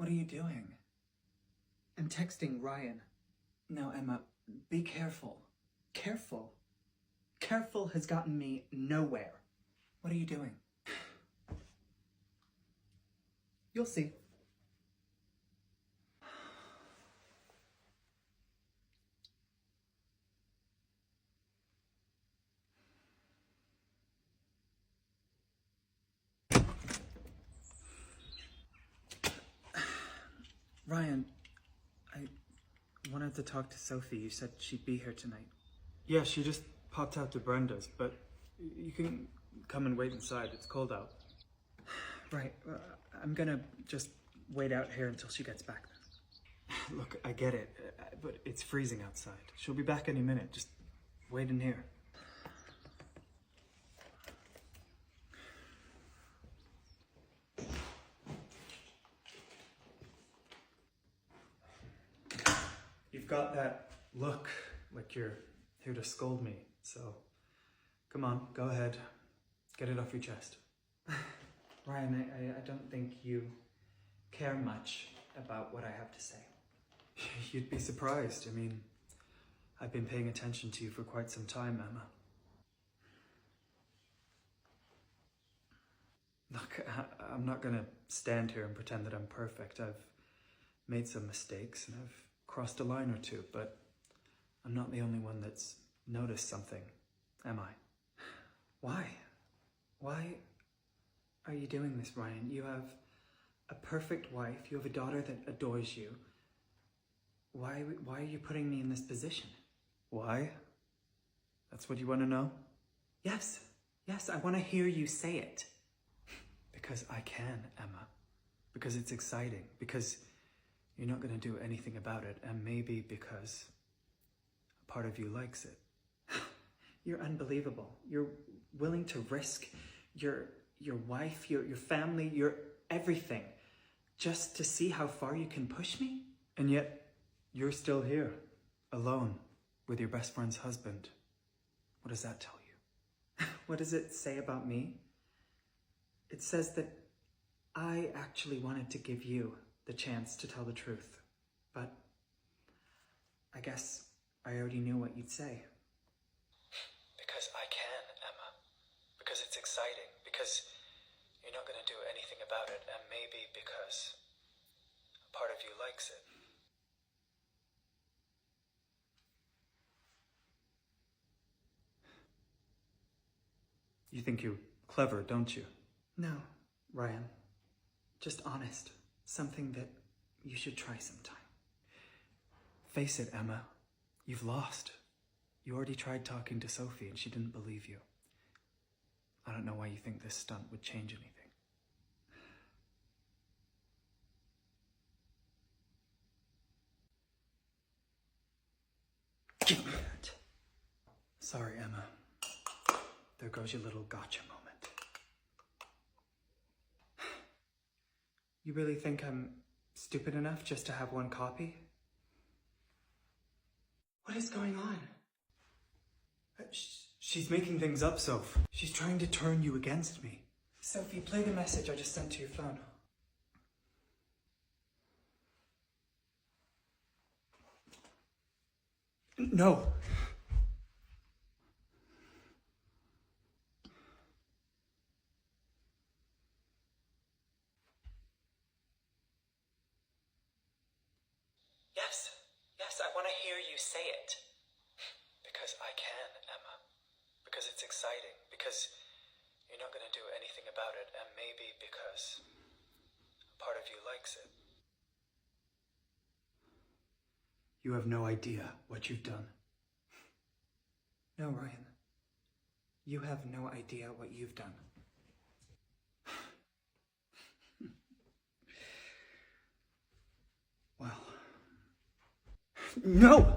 What are you doing? I'm texting Ryan. No, Emma, be careful. Careful? Careful has gotten me nowhere. What are you doing? You'll see. Ryan, I wanted to talk to Sophie. You said she'd be here tonight. Yeah, she just popped out to Brenda's, but you can come and wait inside. It's cold out. Right. I'm gonna just wait out here until she gets back then. Look, I get it, but it's freezing outside. She'll be back any minute. Just wait in here. You've got that look like you're here to scold me, so come on, go ahead. Get it off your chest. Ryan, I don't think you care much about what I have to say. You'd be surprised. I mean, I've been paying attention to you for quite some time, Emma. Look, I'm not gonna stand here and pretend that I'm perfect. I've made some mistakes and I've crossed a line or two, but I'm not the only one that's noticed something, am I? Why? Why are you doing this, Ryan? You have a perfect wife. You have a daughter that adores you. Why are you putting me in this position? Why? That's what you want to know? Yes, I want to hear you say it. Because I can, Emma. Because it's exciting. Because you're not going to do anything about it. And maybe because a part of you likes it. You're unbelievable. You're willing to risk your wife, your family, your everything, just to see how far you can push me? And yet, you're still here, alone, with your best friend's husband. What does that tell you? What does it say about me? It says that I actually wanted to give you the chance to tell the truth, but I guess I already knew what you'd say. Because I can, Emma. Because it's exciting. Because you're not going to do anything about it. And maybe because a part of you likes it. You think you're clever, don't you? No, Ryan. Just honest. Something that you should try sometime. Face it, Emma. You've lost. You already tried talking to Sophie and she didn't believe you. I don't know why you think this stunt would change anything. Give me that. Sorry, Emma. There goes your little gotcha moment. You really think I'm stupid enough just to have one copy? What is going on? She's making things up, Soph. She's trying to turn you against me. Sophie, play the message I just sent to your phone. No. Yes, I want to hear you say it. Because I can, Emma. Because it's exciting. Because you're not going to do anything about it. And maybe because a part of you likes it. You have no idea what you've done. No, Ryan. You have no idea what you've done. Well. No!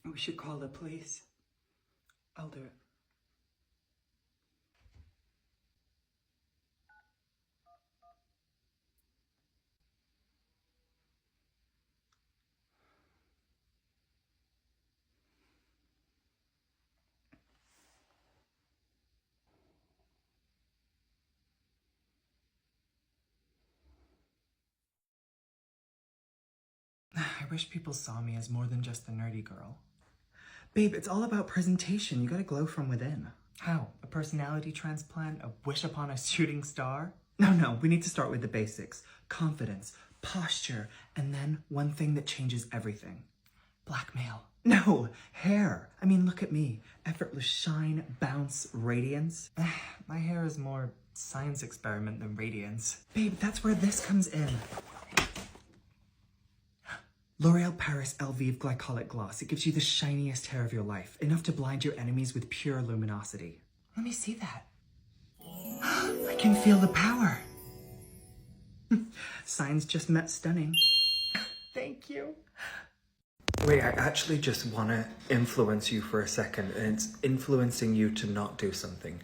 We should call the police. I'll do it. I wish people saw me as more than just the nerdy girl. Babe, it's all about presentation. You gotta glow from within. How? A personality transplant? A wish upon a shooting star? No, we need to start with the basics. Confidence, posture, and then one thing that changes everything. Blackmail. No, hair. I mean, look at me. Effortless shine, bounce, radiance. My hair is more science experiment than radiance. Babe, that's where this comes in. L'Oreal Paris Elvive Glycolic Gloss. It gives you the shiniest hair of your life, enough to blind your enemies with pure luminosity. Let me see that. I can feel the power. Signs just met stunning. Thank you. Wait, I actually just want to influence you for a second, and it's influencing you to not do something.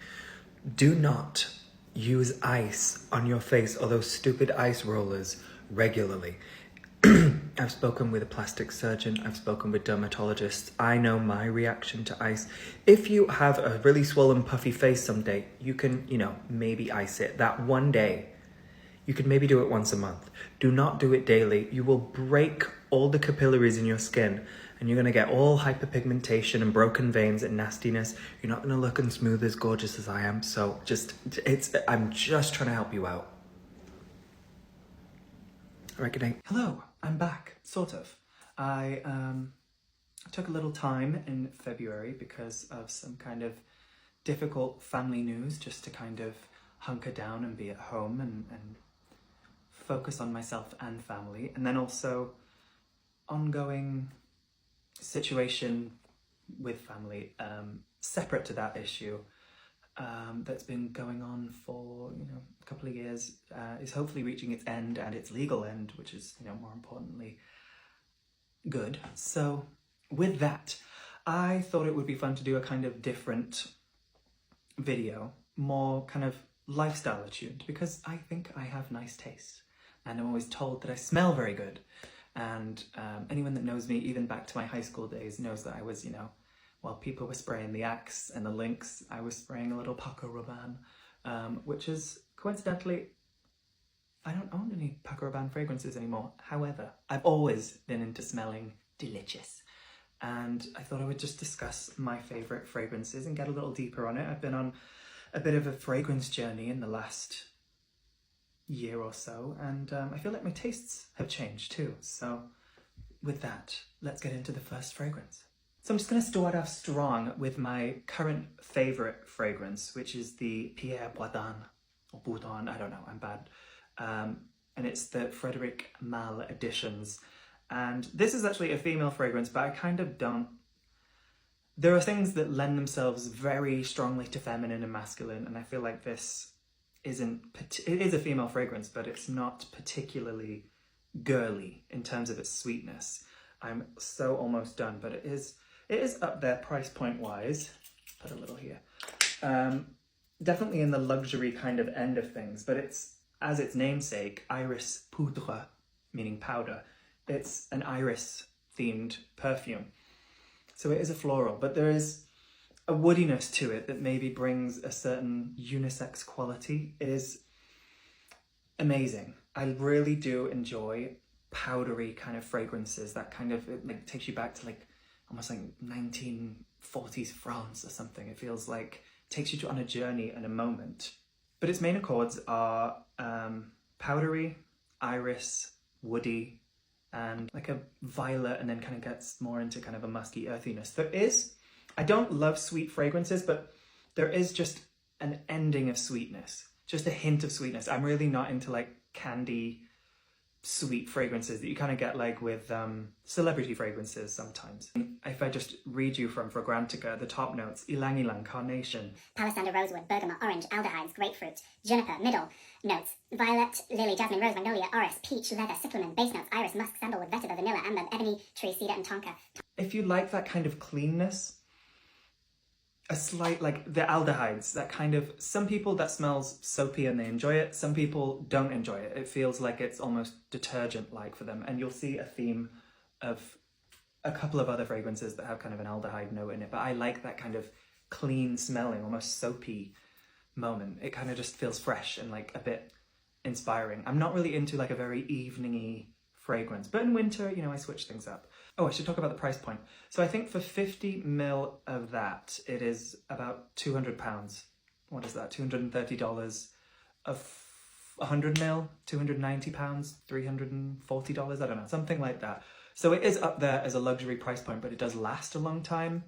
Do not use ice on your face or those stupid ice rollers regularly. I've spoken with a plastic surgeon, I've spoken with dermatologists. I know my reaction to ice. If you have a really swollen, puffy face someday, you can, maybe ice it. That one day, you could maybe do it once a month. Do not do it daily. You will break all the capillaries in your skin and you're gonna get all hyperpigmentation and broken veins and nastiness. You're not gonna look as smooth, as gorgeous as I am. So I'm just trying to help you out. All right, good night. Hello, I'm back, sort of. I took a little time in February because of some kind of difficult family news, just to kind of hunker down and be at home and focus on myself and family. And then also ongoing situation with family, separate to that issue, that's been going on for a couple of years, is hopefully reaching its end, and its legal end, which is more importantly good. So with that, I thought it would be fun to do a kind of different video, more kind of lifestyle attuned, because I think I have nice taste and I'm always told that I smell very good. And anyone that knows me, even back to my high school days, knows that I was, while people were spraying the Axe and the Lynx, I was spraying a little Paco Rabanne, which is coincidentally, I don't own any Paco Rabanne fragrances anymore. However, I've always been into smelling delicious. And I thought I would just discuss my favourite fragrances and get a little deeper on it. I've been on a bit of a fragrance journey in the last year or so, and I feel like my tastes have changed too. So with that, let's get into the first fragrance. So I'm just going to start off strong with my current favourite fragrance, which is the Pierre Bourdin, or Bourdin, I don't know, I'm bad. And it's the Frederic Malle Editions. And this is actually a female fragrance, but I kind of don't. There are things that lend themselves very strongly to feminine and masculine, and I feel like this it is a female fragrance, but it's not particularly girly in terms of its sweetness. I'm so almost done, but it is up there price point wise. Put a little here. Definitely in the luxury kind of end of things, but it's, as its namesake, Iris Poudre, meaning powder. It's an iris themed perfume. So it is a floral, but there is a woodiness to it that maybe brings a certain unisex quality. It is amazing. I really do enjoy powdery kind of fragrances. That kind of, it takes you back to almost like 1940s France or something. It feels like it takes you on a journey and a moment. But its main accords are powdery, iris, woody, and like a violet, and then kind of gets more into kind of a musky earthiness. I don't love sweet fragrances, but there is just an ending of sweetness, just a hint of sweetness. I'm really not into like candy sweet fragrances that you kind of get like with celebrity fragrances sometimes. If I just read you from Fragrantica, the top notes: ylang ylang, carnation, palisander, rosewood, bergamot, orange, aldehydes, grapefruit, juniper. Middle notes: violet, lily, jasmine, rose, magnolia, orris, peach, leather, cyclamen. Base notes: iris, musk, sandalwood, vetiver, vanilla, amber, ebony, tree, cedar, and tonka. If you like that kind of cleanness, a slight, like the aldehydes, that kind of, some people that smells soapy and they enjoy it, some people don't enjoy it. It feels like it's almost detergent-like for them, and you'll see a theme of a couple of other fragrances that have kind of an aldehyde note in it, but I like that kind of clean smelling, almost soapy moment. It kind of just feels fresh and like a bit inspiring. I'm not really into like a very evening-y fragrance. But in winter, you know, I switch things up. Oh, I should talk about the price point. So I think for 50 ml of that, it is about £200. What is that? $230. Of 100 ml, £290, $340, I don't know, something like that. So it is up there as a luxury price point, but it does last a long time.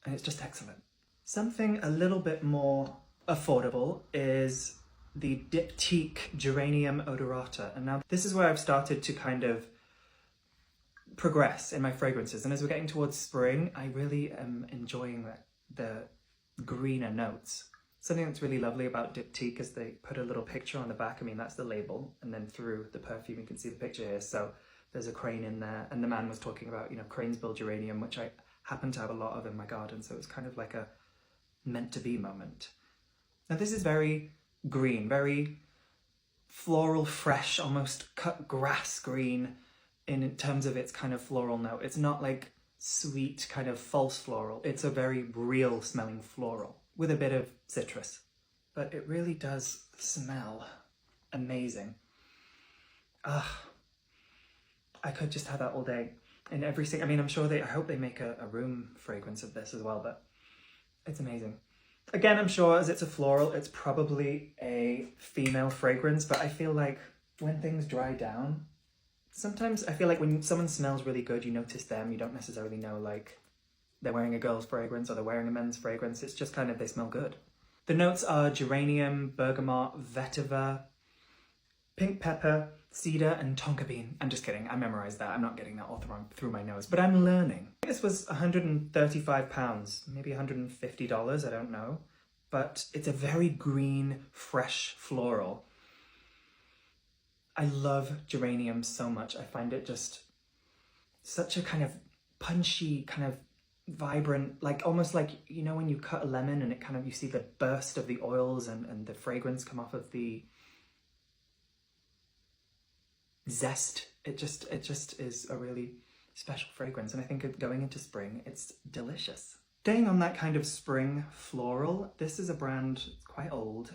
And it's just excellent. Something a little bit more affordable is the Diptyque Geranium Odorata. And now this is where I've started to kind of progress in my fragrances. And as we're getting towards spring, I really am enjoying the greener notes. Something that's really lovely about Diptyque is they put a little picture on the back. I mean, that's the label. And then through the perfume, you can see the picture here. So there's a crane in there. And the man was talking about, you know, cranes build geranium, which I happen to have a lot of in my garden. So it's kind of like a meant to be moment. Now this is very green, very floral, fresh, almost cut grass green in terms of its kind of floral note. It's not like sweet kind of false floral. It's a very real smelling floral with a bit of citrus. But it really does smell amazing. I could just have that all day. In every single, I mean, I'm sure I hope they make a room fragrance of this as well, but it's amazing. Again, I'm sure as it's a floral, it's probably a female fragrance, but I feel like when things dry down, sometimes I feel like when someone smells really good, you notice them, you don't necessarily know like they're wearing a girl's fragrance or they're wearing a men's fragrance. It's just kind of, they smell good. The notes are geranium, bergamot, vetiver, pink pepper, cedar, and tonka bean. I'm just kidding, I memorized that. I'm not getting that all through my nose, but I'm learning. This was £135, maybe $150, I don't know. But it's a very green, fresh floral. I love geranium so much. I find it just such a kind of punchy, kind of vibrant, like almost like, you know, when you cut a lemon and it kind of, you see the burst of the oils and the fragrance come off of the zest. It just is a really special fragrance, and I think going into spring, it's delicious. Staying on that kind of spring floral, this is a brand quite old.